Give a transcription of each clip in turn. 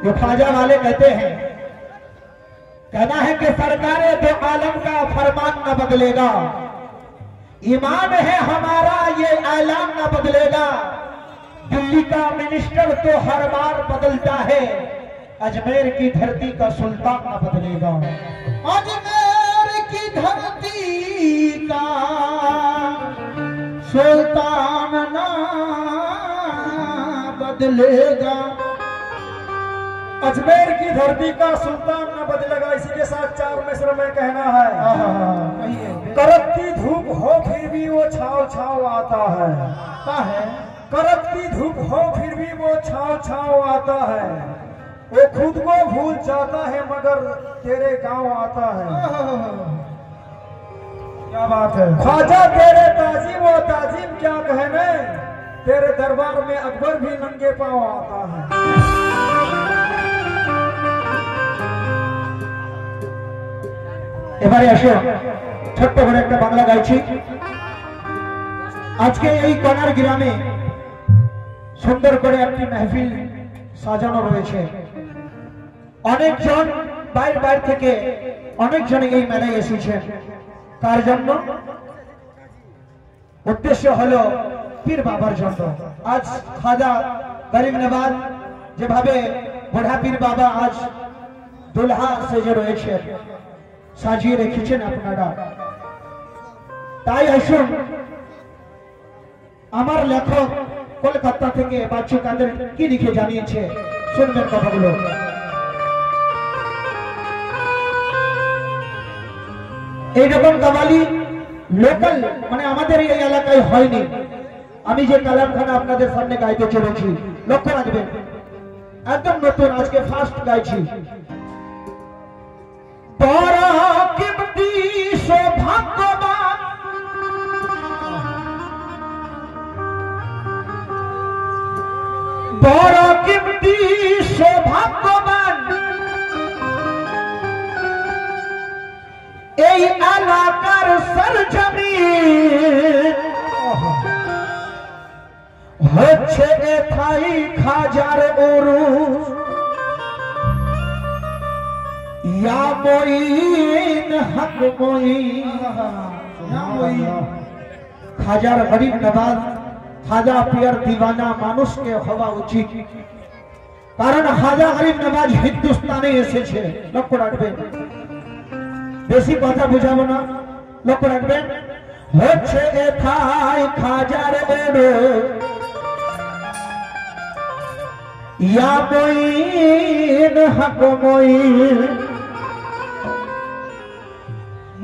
जो ख्वाजा वाले कहते हैं, कहना है कि सरकार दो आलम का फरमान न बदलेगा, ईमान है हमारा ये ऐलान न बदलेगा। दिल्ली का मिनिस्टर तो हर बार बदलता है, अजमेर की धरती का सुल्तान न बदलेगा। अजमेर की धरती का सुल्तान ना बदलेगा। अजमेर की धरती का सुल्तान न बदलेगा। इसी के साथ चार मिसर में कहना है, करकती धूप हो फिर भी वो छाव छाव आता है। करकती धूप हो फिर भी वो छाव छाव आता है। वो खुद को भूल जाता है मगर तेरे गांव आता है। क्या बात है ख्वाजा, तेरे ताजीम वो ताजीम क्या कहने, तेरे दरबार में अकबर भी नंगे पांव आता है। এবারে আসো ছোট্ট করে একটা বাংলা গাইছি। আজকে এই কনার গ্রামে সুন্দর করে একটি মেহফিল সাজানো রয়েছে। অনেকজন বাইরে বাইরে থেকে অনেকজন এই মেলায় এসেছেন। কার জন্য? উদ্দেশ্য হলো পীর বাবার জন্য। আজ খাজা গরিব নওয়াজ যেভাবে বুড়া পীর বাবা আজ দুলহা সেজে রয়েছে, সাজিয়ে রেখেছেন আপনারা। তাই আসুন, আমার লেখক কলকাতা থেকে বাচ্চু কাদের কি লিখে জানিয়েছে, শুনবেন কথাগুলো। এইরকম কাওয়ালি লোকাল মানে আমাদের এই এলাকায় হয়নি। আমি যে কালামখানা আপনাদের সামনে গাইতে চলেছি, লক্ষ্য রাখবেন, একদম নতুন, আজকে ফার্স্ট গাইছি। বড় কিমতি সৌভাগ্যবান, বড় কিমতি সৌভাগ্যবান এই এলাকার সরজমিন, হচ্ছে এথাই খাজার উরুস। या मोइन हक मोइन, খাজার গরিব নওয়াজ, খাজা পিয়ার দিওয়ানা মানুষকে হওয়া উচিত। কারণ খাজা গরিব নওয়াজ হিন্দুস্তানে এসেছে। লক্ষ্য রাখবেন, বেশি কথা বুঝাবো না, লক্ষ্য রাখবেন। হচ্ছে এথাই খাজার উরুস, या मोइन हक मोइन।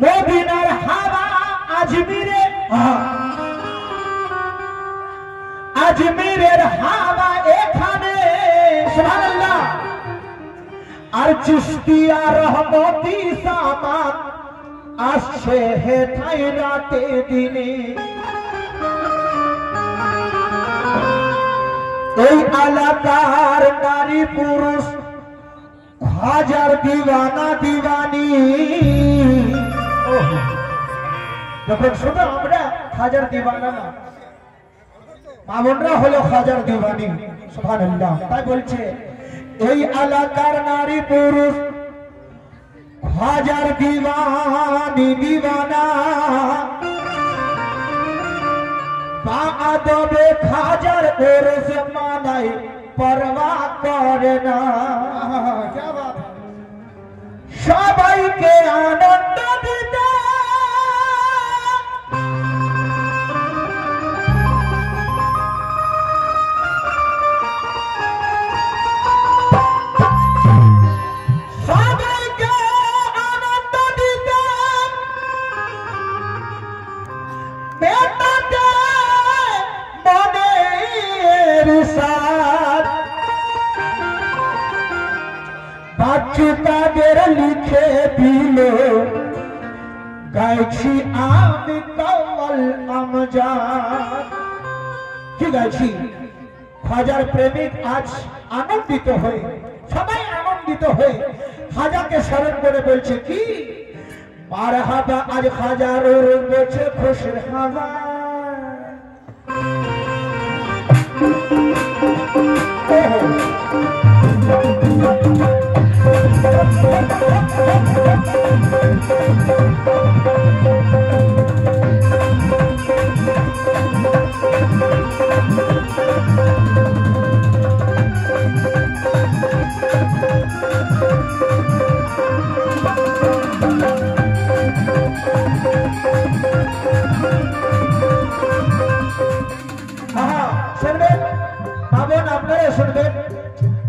মদিনার হাওয়া আজমিরে, আজমিরের হাওয়া এখানে, সুবহানাল্লাহ। আর চিশতিয়া রহমতি সামান আসছে হেথায় রাতে দিনে। এই এলাকার নারী পুরুষ খাজার দিওয়ানা দিওয়ানি। যখন শুধু আমরা খাজার দিওয়ানা না, মা বোনরা হলো খাজার দিওয়ানি, সুবহানাল্লাহ। তাই বলছে এই এলাকার নারী পুরুষ খাজার দিওয়ানি দিওয়ানা। আদবে খাজার ওরস মানাই পরবা করে না। সবাইকে আনন্দ দিতে বাচ্চু কাদের লিখে দিল, গাইছি আমি কমল আমজাদ। কি গাইছি? খাজার প্রেমিক আজ আনন্দিত হয়ে, সবাই আনন্দিত হয়ে খাজাকে স্মরণ করে বলছে কি, মারহাবা আজ খাজার বলছে খুশির হাওয়া।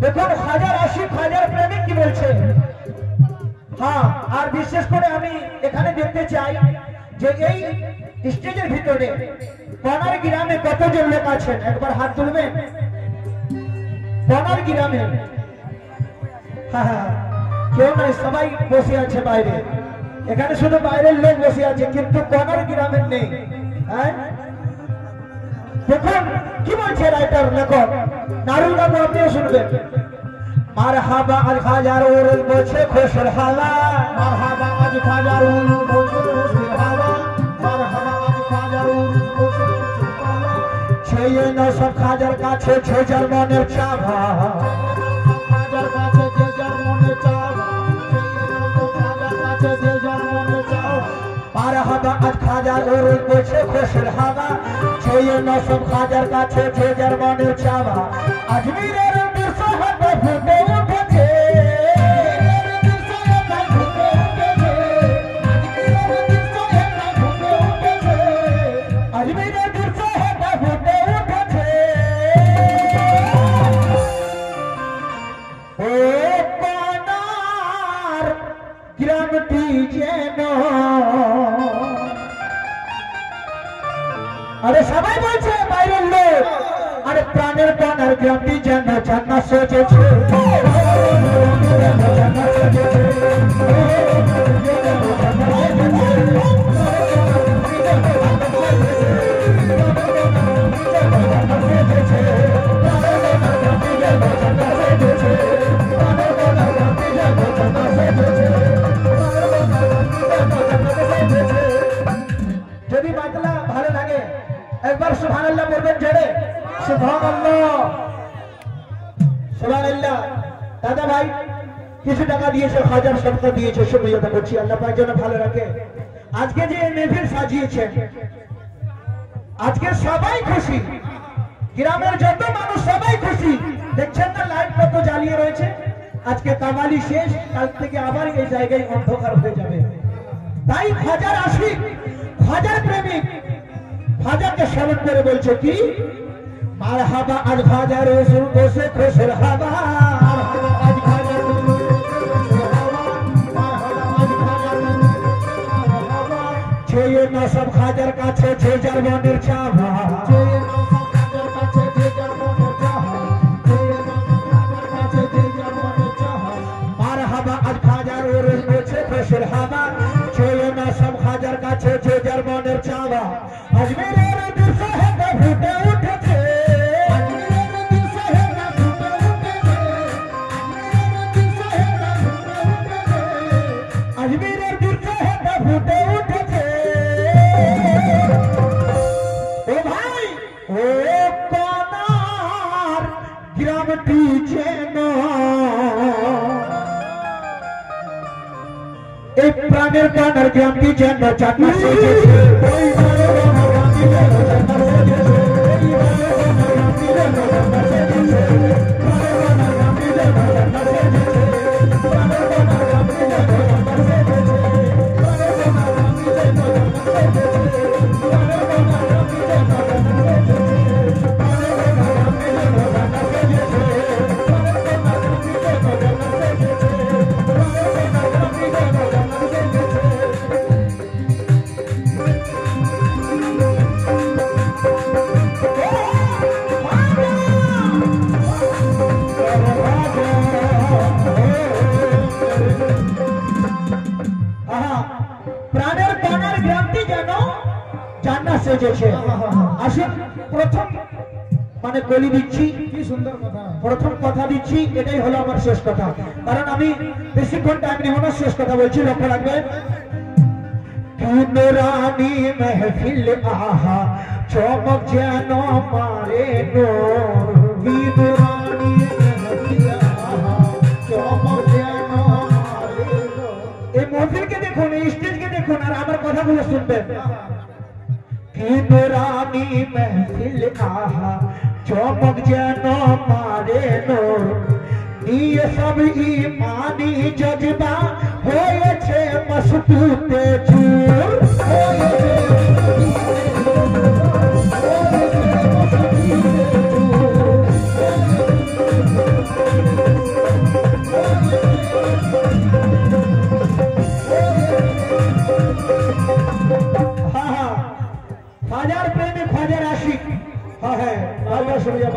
দেখুন হাজার আশিক হাজার প্রেমিক কি বলছে। হ্যাঁ, আর বিশেষ করে আমি এখানে দেখতে চাই যে এই স্টেজের ভিতরে বনার গ্রামে কতজন লোক আছেন, একবার হাত তুলবেন। বনার গ্রামে হ্যাঁ কেউ নাই, সবাই বসে আছে বাইরে। এখানে শুধু বাইরের লোক বসে আছে, কিন্তু বনার গ্রামের নেই। হ্যাঁ, দেখুন কি বলছে রাইটার লেখক নারুল বাবু, আপনিও শুনবেন। মারহাবা আজ হাজারোর বলছে খুশর হাওয়া, মারহাবা আজ খাজারুল বলছে খুশর হাওয়া, মারহাবা আজ খাজারুল বলছে খুশর হাওয়া, ছেয়ে না সব খাজার কাছে ছে যার মনের চাওয়া, খাজার কাছে যে যার মনে চাওয়া, খাজার কাছে যে যার মনে চাওয়া, মারহাবা আজ হাজারোর বলছে খুশর হাওয়া, ছেয়ে না সব খাজার কাছে ছে যার মনের চাওয়া। আজমিরের বিশ্বহাতে ফুটে উঠেছে, আজমিরের বিশ্বহাতে ফুটে উঠেছে। ও পানার গ্রামটি যেন, আরে সবাই বলছে বাইরের লোক, আরে প্রাণের পানার গ্রামটি যেন জান্নাত সেজেছে। যদি বাতলা ভালো লাগে একবার সুবহানাল্লাহ বলবেন জোরে, সুবহানাল্লাহ সুবহানাল্লাহ। দাদা ভাই কিছু টাকা দিয়েছে, হাজার সদকা দিয়েছে, শুকরিয়া করছি, আল্লাহ পাক যেন ভালো রাখে। আজকে যে মেহফিল সাজিয়েছেন, আজকে সবাই খুশি, গ্রামের যত মানুষ সবাই খুশি। দেখছেন না লাইট কত জ্বালিয়ে রয়েছে। আজকে কামালি শেষ, কাল থেকে আবার এই জায়গায় অন্ধকার হয়ে যাবে। তাই হাজার আশিক হাজার প্রেমিক হাজারকে স্মরণ করে বলছে কি, মারহাবা আজ হাজার রসুল বসে খুশর হাওয়া, মারহাবা আজ খাজারুল বলছে খুশর হাওয়া, মারহাবা আজ খাজারুল বলছে খুশর হাওয়া, ছেয়ে না সব খাজার কাছে ছে যার মনের চাওয়া, যে নৌকা খাজার কাছে যে যার মনে চাওয়া, যে নৌকা খাজার কাছে যে যার মনে চাওয়া, মারহাবা আজ হাজার রসুল বসে খুশর হাওয়া, ছেয়ে না সব খাজার কাছে ছে যার মনের চাওয়া। আজমিরের বিশ্বহাতে ফুটে উঠেছে, আজমিরের দিল সাহেবরা ফুটে উঠেছে, আজমিরের দিল সাহেবরা ফুটে উঠেছে, আজমিরের বিশ্বহাতে ফুটে উঠেছে। ও ভাই ও কোনার গ্রামটি যেন, এই প্রাণের কানার গ্রামটি যেন জান্নাত সেজেছে। ওই প্রাণের কানার গ্রামটি যেন জান্নাত সেজেছে, ওই প্রাণের কানার গ্রামটি যেন জান্নাত সেজেছে, প্রাণের কানার গ্রামটি যেন জান্নাত সেজেছে, প্রাণের কানার গ্রামটি যেন জান্নাত সেজেছে, প্রাণের কানার গ্রামটি যেন জান্নাত সেজেছে, প্রাণের কানার গ্রামটি যেন জান্নাত সেজেছে, প্রাণের কানার গ্রামটি যেন জান্নাত সেজেছে, প্রাণের কানার গ্রামটি যেন জান্নাত সেজেছে, প্রাণের কানার গ্রামটি যেন জান্নাত সেজেছে। প্রাণের কানার গ্রামটি যেন জান্নাত সেজেছে। আসুন প্রথম মানে বলি দিচ্ছি, কি সুন্দর কথা। প্রথম কথা দিচ্ছি, এটাই হলো আমার শেষ কথা, কারণ আমি বেশিক্ষণ টাইম নেব না, শেষ কথা বলছি, লক্ষ্য রাখবেন। নূরানি মেহফিল আহা চমক যেন মারে নূর, নূরানি মেহফিল আহা চমক যেন মারে নূর। এই মহফিলকে দেখুন, এই স্টেজকে দেখুন, আর আমার কথাগুলো শুনবেন। নূরানি মেহফিল আহা চমক যেন মারে নূর, ये सब ईमानी जज्बा होएছে मस्तूते चूर,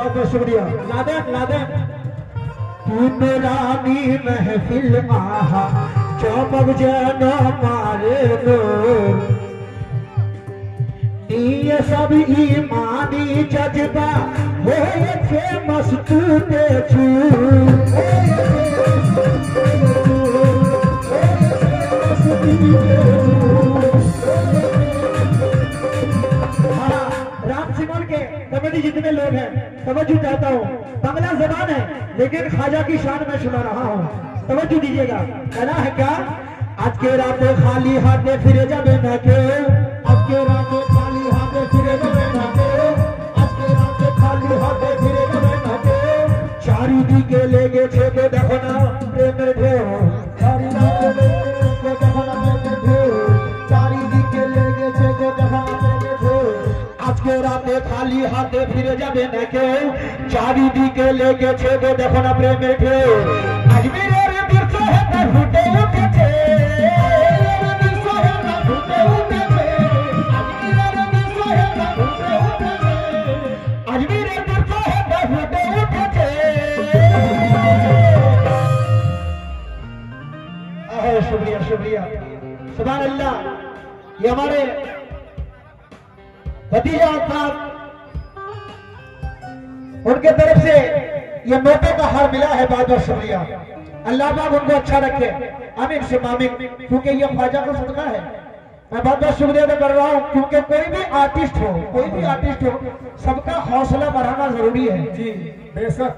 बहुत बहुत शुक्रिया। लादेन लादेन तुम रानी महफिल आहा चमक जाना मारे लो ये सब ईमानी जज्बा हो थे मस्तू पे छू राम सिमल के कमेटी जितने लोग हैं तवज्जो चाहता हूँ। बांग्ला जबान है लेकिन ख्वाजा की शान में सुना रहा हूँ, तवज्जो दीजिएगा। कहना है क्या? आज के रात खाली हाथे फिरे जाबे न के, आज के रात खाली हाथे फिरे जाबे न के, आज के रात खाली हाथे फिरे जाबे न के, चारी दी के लेगे छे को देखो ना प्रेम रे चारी रात लेगे को देखो ना प्रेम रे, चारी दी के लेगे छे को देखो ना प्रेम रे। आज के रात खाली हाथे फिरे जाबे न के, चारी दी के लेगे छे को देखो ना प्रेम रे। अजमेर रे बिरसो है त फुटे उठे छे, बिरसो है त फुटे उठे छे, अजमेर रे बिरसो है त फुटे उठे छे, अजमेर रे बिरसो है त फुटे उठे छे। शुक्रिया शुक्रिया सुभान अल्लाह। ये हमारे भतीजा साहब उनके तरफ से ये मौके का हार मिला है, बहुत बहुत शुक्रिया। अल्लाह पाक उनको अच्छा रखे, आमीन से आमीन। क्योंकि ये ख्वाजा का सदका है, मैं बहुत बहुत शुक्रिया अदा कर रहा हूँ। क्योंकि कोई भी आर्टिस्ट हो, कोई भी आर्टिस्ट हो, सबका हौसला बढ़ाना जरूरी है जी बेशक।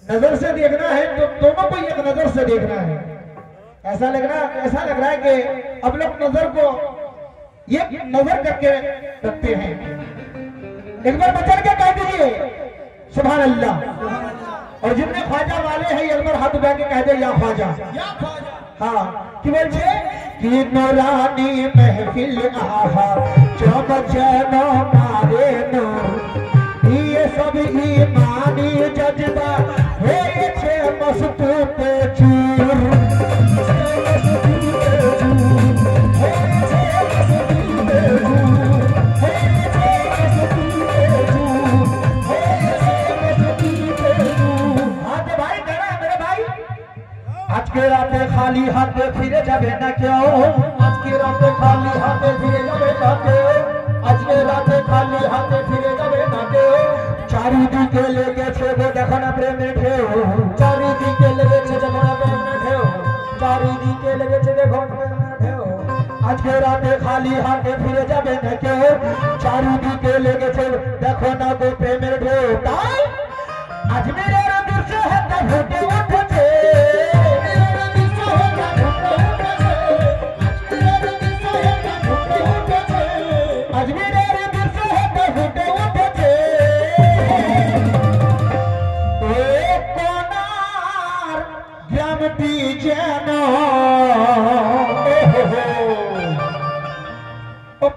नजर से देखना है तो दोनों को एक नजर से देखना है। ऐसा लग रहा है कि अब लोग नजर को एक नजर करके रखते हैं। एक बार बचल के कह दीजिए सुभान अल्लाह। और जितने ख्वाजा वाले हैं एक बार हाथ उठा के कह दे या ख्वाजा, या ख्वाजा। हाँ कि बोलছে कि नूरानी महफिल आहा चमक जानो मारे नो ये सब ईमानी जज्बा होए छे मस्तू पे चूर। आज के रात खाली हाथे फिरे जाबे ना क्यों, आज के रात खाली हाथे फिरे जाबे ना क्यों, आज के रात खाली हाथे फिरे जाबे ना क्यों, चारी दी के लेके छे गो देखो ना प्रेम में ठेओ, चारी दी के लेके छे देखो ना प्रेम में ठेओ, चारी दी के लेके छे देखो ना प्रेम में ठेओ। आज के रात खाली हाथे फिरे जाबे ना क्यों, चारी दी के लेके छे देखो ना गो प्रेम में ठेओ। ताई आज मेरे दिल से है त फुटे उठे छे,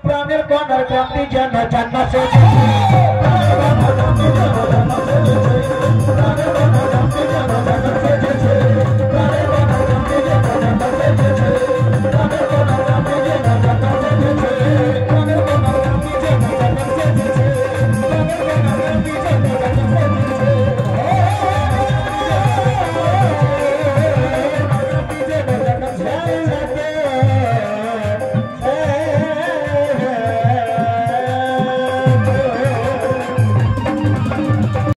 प्राणेर कोनर ग्राम दी जन जन्म से